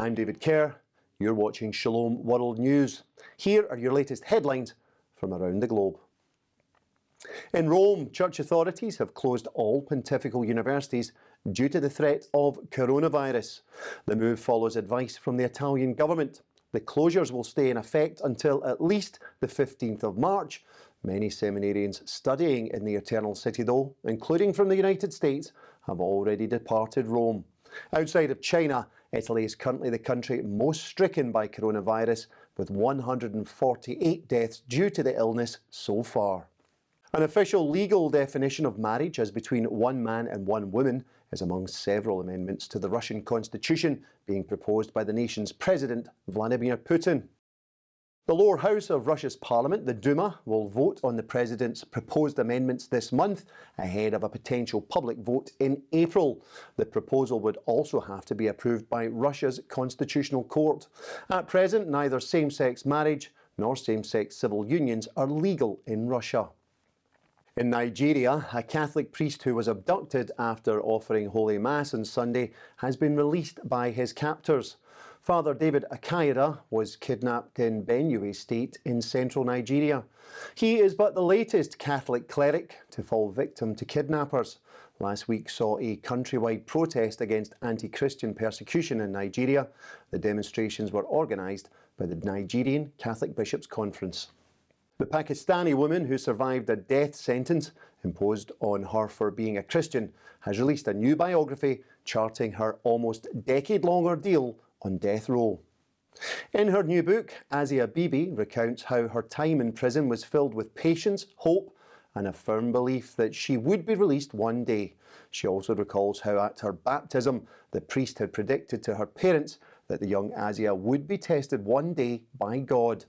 I'm David Kerr. You're watching Shalom World News. Here are your latest headlines from around the globe. In Rome, church authorities have closed all pontifical universities due to the threat of coronavirus. The move follows advice from the Italian government. The closures will stay in effect until at least the 15th of March. Many seminarians studying in the Eternal City, though, including from the United States, have already departed Rome. Outside of China, Italy is currently the country most stricken by coronavirus, with 148 deaths due to the illness so far. An official legal definition of marriage as between one man and one woman is among several amendments to the Russian constitution being proposed by the nation's President Vladimir Putin. The lower house of Russia's parliament, the Duma, will vote on the president's proposed amendments this month ahead of a potential public vote in April. The proposal would also have to be approved by Russia's constitutional court. At present, neither same-sex marriage nor same-sex civil unions are legal in Russia. In Nigeria, a Catholic priest who was abducted after offering Holy Mass on Sunday has been released by his captors. Father David Akaira was kidnapped in Benue State in central Nigeria. He is but the latest Catholic cleric to fall victim to kidnappers. Last week saw a countrywide protest against anti-Christian persecution in Nigeria. The demonstrations were organised by the Nigerian Catholic Bishops' Conference. The Pakistani woman who survived a death sentence imposed on her for being a Christian has released a new biography charting her almost decade-long ordeal on death row. In her new book, Asia Bibi recounts how her time in prison was filled with patience, hope, and a firm belief that she would be released one day. She also recalls how at her baptism, the priest had predicted to her parents that the young Asia would be tested one day by God.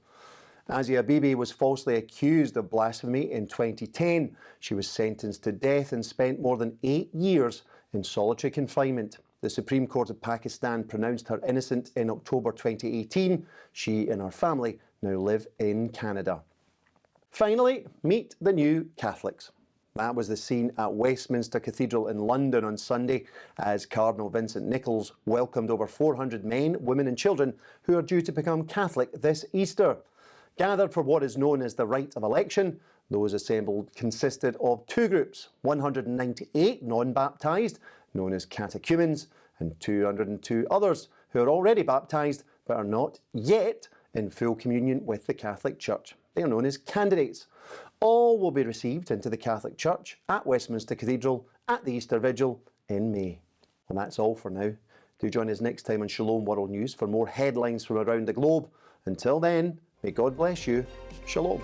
Asia Bibi was falsely accused of blasphemy in 2010. She was sentenced to death and spent more than 8 years in solitary confinement. The Supreme Court of Pakistan pronounced her innocent in October 2018. She and her family now live in Canada. Finally, meet the new Catholics. That was the scene at Westminster Cathedral in London on Sunday as Cardinal Vincent Nichols welcomed over 400 men, women and children who are due to become Catholic this Easter. Gathered for what is known as the rite of election, those assembled consisted of two groups, 198 non-baptised, known as catechumens, and 202 others who are already baptised but are not yet in full communion with the Catholic Church. They are known as candidates. All will be received into the Catholic Church at Westminster Cathedral at the Easter Vigil in May. And that's all for now. Do join us next time on Shalom World News for more headlines from around the globe. Until then, may God bless you. Shalom.